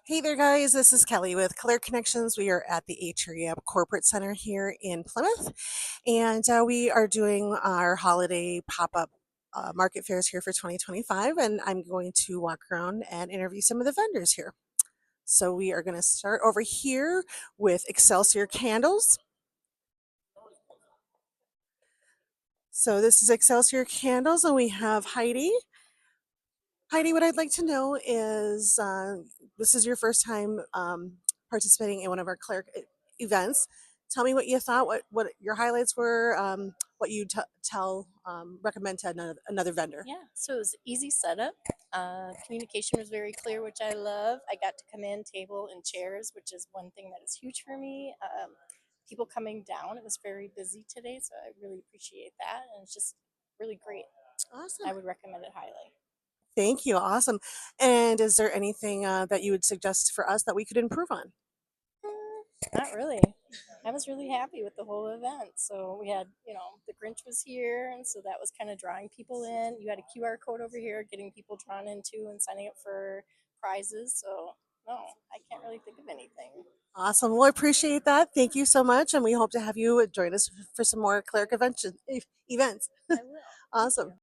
Hey there, guys. This is Kelly with Kelleric Connections. We are at the Atrium Corporate Center here in Plymouth, and we are doing our holiday pop up market fairs here for 2025. And I'm going to walk around and interview some of the vendors here. So, we are going to start over here with Excelsior Candles. So, this is Excelsior Candles, and we have Heidi. Heidi, what I'd like to know is this is your first time participating in one of our cleric events. Tell me what you thought, what your highlights were, what you recommend to another vendor. Yeah, so it was easy setup. Communication was very clear, which I love. I got to come in, table and chairs, which is one thing that is huge for me. People coming down, it was very busy today, so I really appreciate that. And it's just really great. Awesome. I would recommend it highly. Thank you. Awesome. And is there anything that you would suggest for us that we could improve on? Not really. I was really happy with the whole event. So we had, the Grinch was here, and so that was kind of drawing people in. You had a QR code over here, getting people drawn into and signing up for prizes. So no, I can't really think of anything. Awesome. Well, I appreciate that. Thank you so much. And we hope to have you join us for some more cleric events. I will. Thank Awesome. you.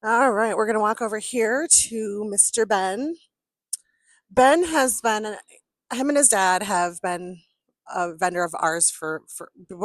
All right. We're going to walk over here to Mr. Ben. Ben has been, him and his dad have been a vendor of ours for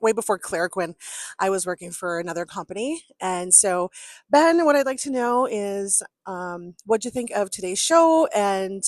way before Cleric when I was working for another company. And so, Ben, what I'd like to know is what'd you think of today's show and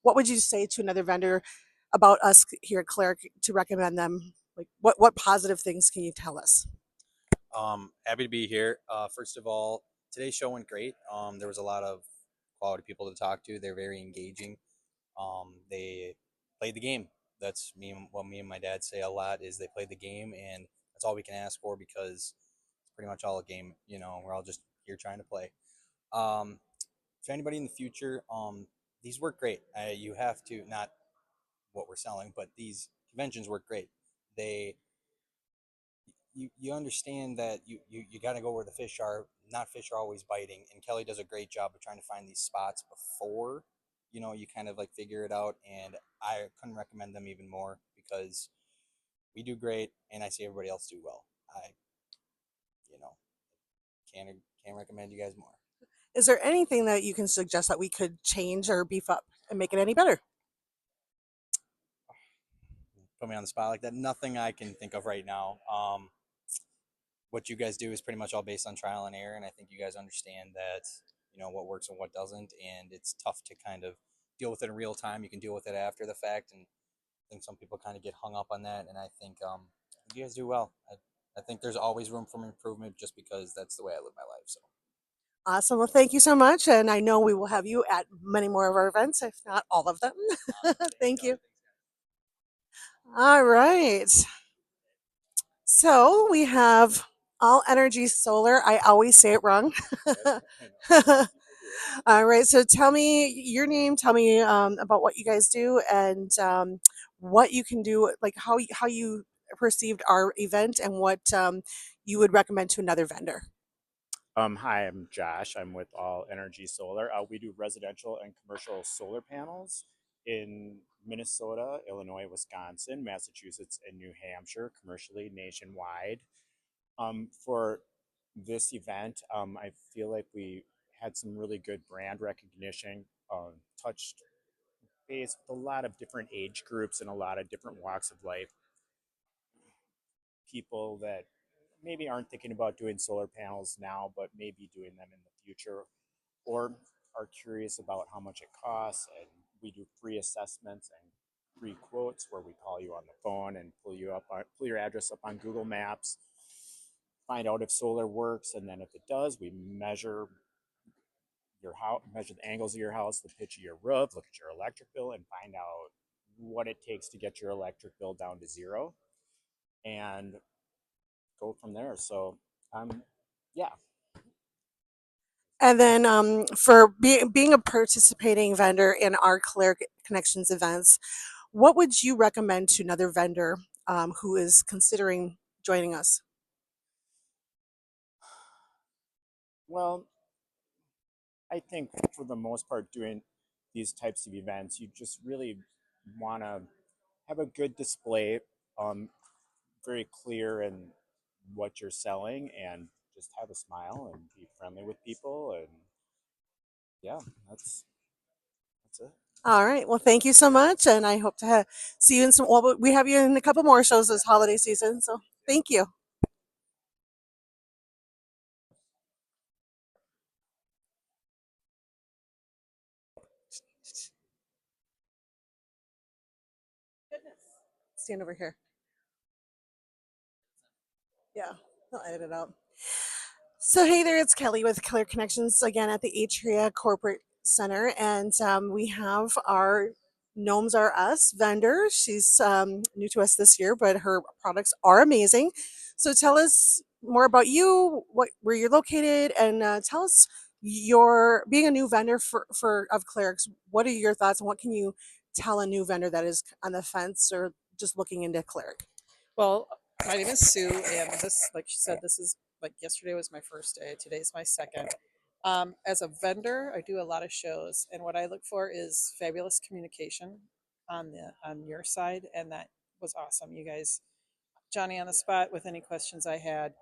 what would you say to another vendor about us here at Cleric to recommend them? Like, what positive things can you tell us? Happy to be here. First of all, today's show went great. There was a lot of quality people to talk to. They're very engaging. They played the game. That's what me and my dad say a lot is they played the game, and that's all we can ask for because it's pretty much all a game. We're all just here trying to play. Um, to anybody in the future, these work great. You have to not what we're selling, but these conventions work great. They you understand that you got to go where the fish are. Not fish are always biting, and Kelly does a great job of trying to find these spots before you kind of like figure it out. And I couldn't recommend them even more because we do great, and I see everybody else do well. I you know can't can't recommend you guys more. Is there anything that you can suggest that we could change or beef up and make it any better? Put me on the spot like that. Nothing I can think of right now. What you guys do is pretty much all based on trial and error, and I think you guys understand that what works and what doesn't, and it's tough to kind of deal with it in real time. You can deal with it after the fact, and I think some people kind of get hung up on that, and I think you guys do well. I think there's always room for improvement just because that's the way I live my life. So Awesome. Well, thank you so much. And I know we will have you at many more of our events, if not all of them. Thank you. All right. So we have All Energy Solar. I always say it wrong. All right. So tell me your name. Tell me about what you guys do and what you can do, like how you perceived our event and what you would recommend to another vendor. Hi, I'm Josh. I'm with All Energy Solar. We do residential and commercial solar panels in Minnesota, Illinois, Wisconsin, Massachusetts, and New Hampshire, commercially nationwide. For this event, I feel like we had some really good brand recognition, touched base with a lot of different age groups and a lot of different walks of life. People that maybe aren't thinking about doing solar panels now, but maybe doing them in the future, or are curious about how much it costs. And we do free assessments and free quotes where we call you on the phone and pull your address up on Google Maps, find out if solar works, and then if it does, we measure your house, measure the angles of your house, the pitch of your roof, look at your electric bill, and find out what it takes to get your electric bill down to zero, and go from there. So, yeah. And then for being a participating vendor in our Clear Connections events, what would you recommend to another vendor who is considering joining us? Well, I think for the most part, doing these types of events, you just really want to have a good display, um, very clear in what you're selling, and just have a smile and be friendly with people. And yeah, that's it. All right. Well, thank you so much, and I hope to see you in some. Well, we have you in a couple more shows this holiday season, so thank you. Stand over here. Yeah, I'll edit it out. So, hey there, it's Kelly with Clear Connections again at the Atria Corporate Center, and we have our Gnomes Are Us vendor. She's new to us this year, but her products are amazing. So, tell us more about you, where you're located, and tell us your being a new vendor for of Clerics. What are your thoughts, and what can you tell a new vendor that is on the fence or just looking into Cleric? Well, my name is Sue, and this, like she said, this is like yesterday was my first day. Today's my second. As a vendor, I do a lot of shows, and what I look for is fabulous communication on your side, and that was awesome. You guys, Johnny on the spot with any questions I had.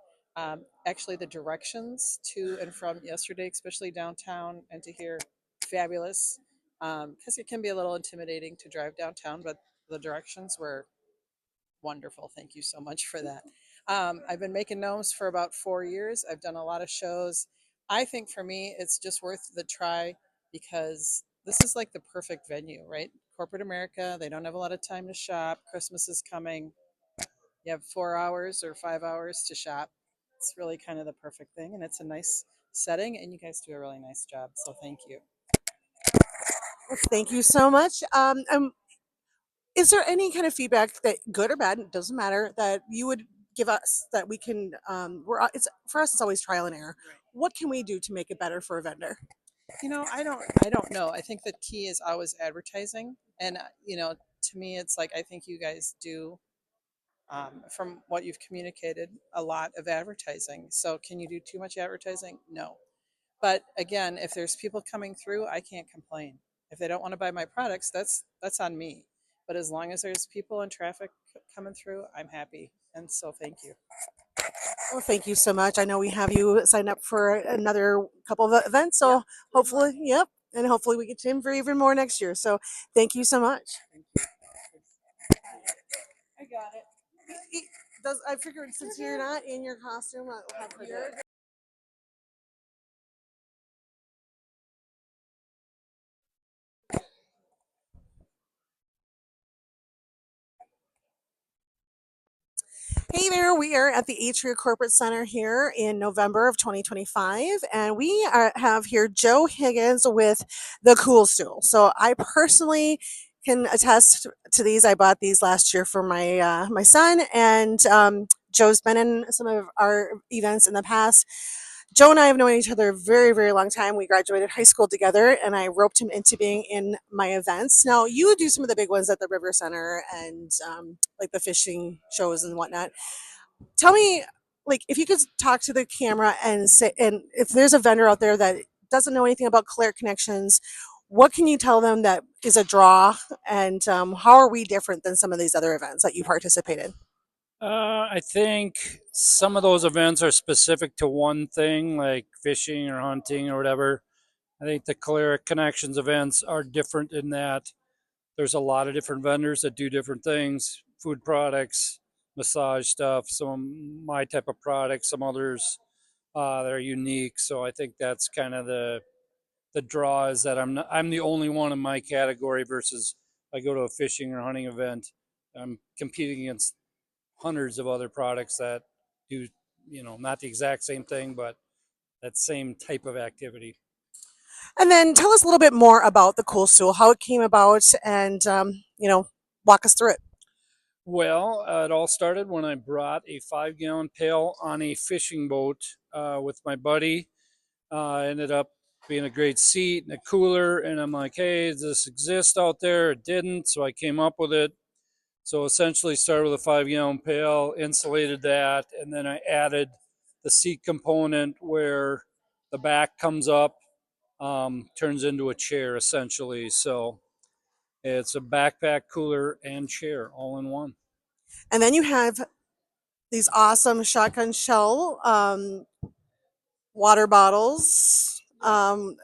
Actually, the directions to and from yesterday, especially downtown, and to hear fabulous, because it can be a little intimidating to drive downtown, but the directions were wonderful. Thank you so much for that. I've been making gnomes for about 4 years. I've done a lot of shows. I think for me, it's just worth the try because this is like the perfect venue, right? Corporate America, they don't have a lot of time to shop. Christmas is coming. You have 4 hours or 5 hours to shop. It's really kind of the perfect thing, and it's a nice setting, and you guys do a really nice job. So thank you. Thank you so much. Is there any kind of feedback that good or bad, it doesn't matter, that you would give us that we can it's for us it's always trial and error. What can we do to make it better for a vendor? I don't know. I think the key is always advertising, and to me, it's like I think you guys do, from what you've communicated, a lot of advertising. So, can you do too much advertising? No. But again, if there's people coming through, I can't complain. If they don't want to buy my products, that's on me. But as long as there's people and traffic coming through, I'm happy. And so, thank you. Well, thank you so much. I know we have you signed up for another couple of events, so hopefully, yep, and hopefully we get you in for even more next year. So thank you so much. I got it. Does I figured since you're not in your costume, I'll have her do it. Hey there, we are at the Atria Corporate Center here in November of 2025, and have here Joe Higgins with the Cool Stool. So I personally can attest to these. I bought these last year for my son, and Joe's been in some of our events in the past. Joe and I have known each other a very, very long time. We graduated high school together, and I roped him into being in my events. Now, you do some of the big ones at the River Center and like the fishing shows and whatnot. Tell me, like, if you could talk to the camera and say, and if there's a vendor out there that doesn't know anything about Claire Connections, What can you tell them that is a draw, and how are we different than some of these other events that you participate in? I think some of those events are specific to one thing, like fishing or hunting or whatever. I think the Kelleric Connections events are different in that there's a lot of different vendors that do different things, food products, massage stuff, some my type of products, some others that are unique. So I think that's kind of the draw is that I'm the only one in my category versus I go to a fishing or hunting event, I'm competing against hundreds of other products that do, not the exact same thing, but that same type of activity. And then tell us a little bit more about the Cool Stool, how it came about, and walk us through it. Well, it all started when I brought a 5 gallon pail on a fishing boat with my buddy. Ended up being a great seat and a cooler. And I'm like, hey, does this exist out there? It didn't. So I came up with it. So essentially started with a 5 gallon pail, insulated that, and then I added the seat component where the back comes up, turns into a chair essentially. So it's a backpack, cooler, and chair all in one. And then you have these awesome shotgun shell water bottles. Are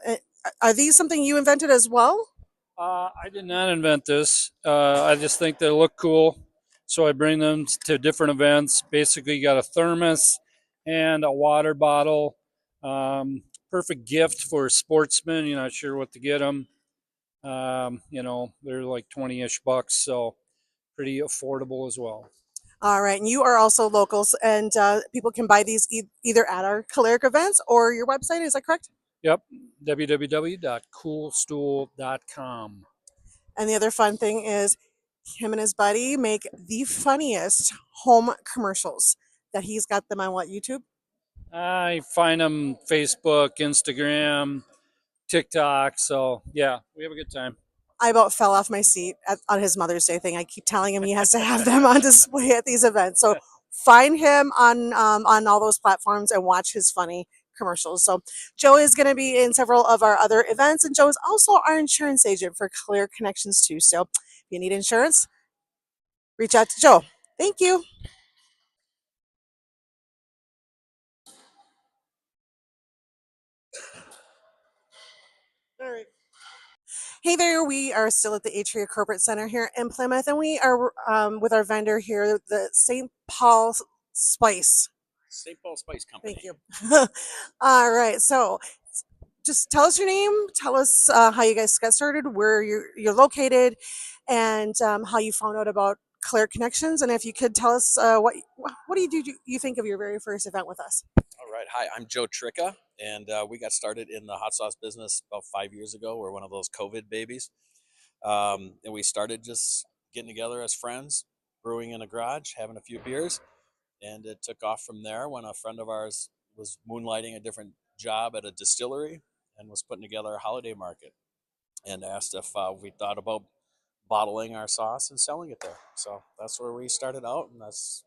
these something you invented as well? I did not invent this. I just think they look cool. So I bring them to different events. Basically, you got a thermos and a water bottle. Perfect gift for sportsmen. You're not sure what to get them. They're like 20-ish bucks. So pretty affordable as well. All right, and you are also locals, and people can buy these either at our Kelleric events or your website. Is that correct? Yep. www.coolstool.com. And the other fun thing is, him and his buddy make the funniest home commercials. That he's got them on what, YouTube? I find them Facebook, Instagram, TikTok. So yeah, we have a good time. I about fell off my seat on his Mother's Day thing. I keep telling him he has to have them on display at these events. So find him on all those platforms and watch his funny commercials. So Joe is going to be in several of our other events, and Joe is also our insurance agent for Clear Connections too. So if you need insurance, reach out to Joe. Thank you. All right. Hey there, we are still at the Atria Corporate Center here in Plymouth, and we are with our vendor here, the St. Paul Spice. St. Paul Spice Company. Thank you. All right, so just tell us your name, tell us how you guys got started, where you're located, and how you found out about Claire Connections, and if you could tell us what do you think of your very first event with us? All right. Hi, I'm Joe Tricka, and we got started in the hot sauce business about 5 years ago. We're one of those COVID babies. And we started just getting together as friends, brewing in a garage, having a few beers. And it took off from there when a friend of ours was moonlighting a different job at a distillery and was putting together a holiday market and asked if we thought about bottling our sauce and selling it there. So that's where we started out. And that's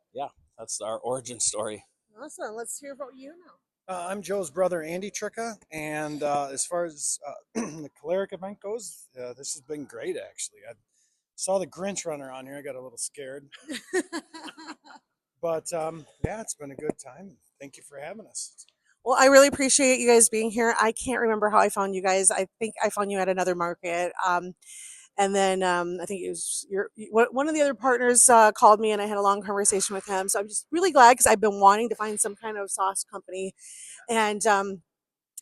our origin story. Awesome. Let's hear about you now. I'm Joe's brother, Andy Tricka, and as far as the Kelleric event goes, this has been great, actually. I saw the Grinch runner on here. I got a little scared. But yeah, it's been a good time. Thank you for having us. Well, I really appreciate you guys being here. I can't remember how I found you guys. I think I found you at another market. And then I think it was one of the other partners called me, and I had a long conversation with him. So I'm just really glad because I've been wanting to find some kind of sauce company, and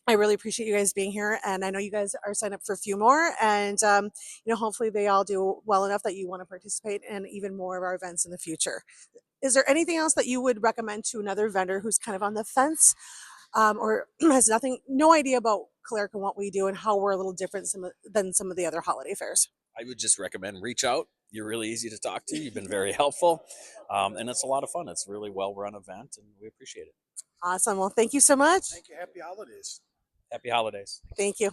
I really appreciate you guys being here. And I know you guys are signed up for a few more, and hopefully they all do well enough that you want to participate in even more of our events in the future. Is there anything else that you would recommend to another vendor who's kind of on the fence, or has no idea about Cleric and what we do and how we're a little different than some of the other holiday fairs? I would just recommend reach out. You're really easy to talk to. You've been very helpful. And it's a lot of fun. It's a really well run event, and we appreciate it. Awesome. Well, thank you so much. Thank you. Happy holidays. Happy holidays. Thank you.